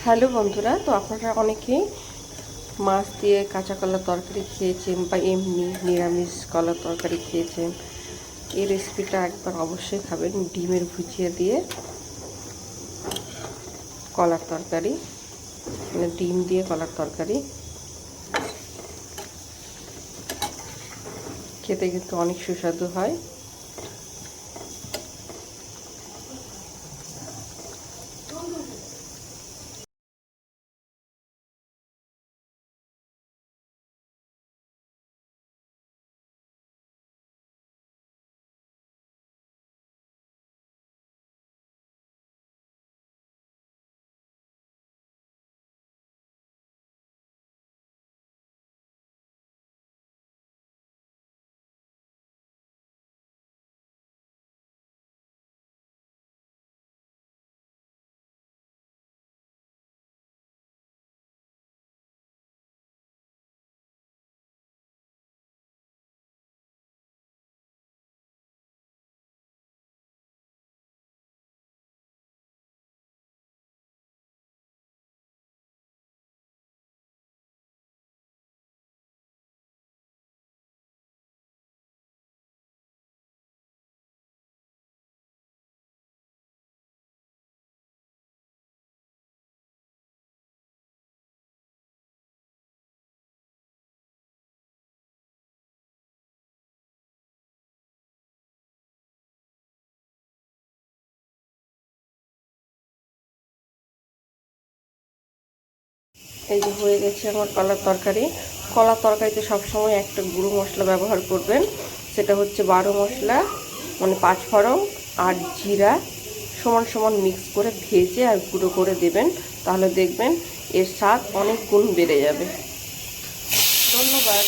Hello বন্ধুরা, তো আপনারা অনেকেই মাছ দিয়ে কাঁচা কলার তরকারি খেয়েছেন বা এমনি নিরামিষ কলার তরকারি খেয়েছেন। এই রেসিপিটা একবার অবশ্যই খাবেন, ডিমের ভুজিয়া দিয়ে কলার তরকারি, মানে ডিম দিয়ে কলার তরকারি খেতে কিন্তু অনেক সুস্বাদু হয়। এই যে হয়ে গেছে আমার কলার তরকারি। কলার তরকারিতে সবসময় একটা গুঁড়ো মশলা ব্যবহার করবেন, সেটা হচ্ছে 12 মশলা, মানে 5 ফোড়ন আর জিরা সমান সমান মিক্স করে ভেজে আর গুঁড়ো করে দেবেন, তাহলে দেখবেন এর স্বাদ অনেক গুণ বেড়ে যাবে। ধন্যবাদ।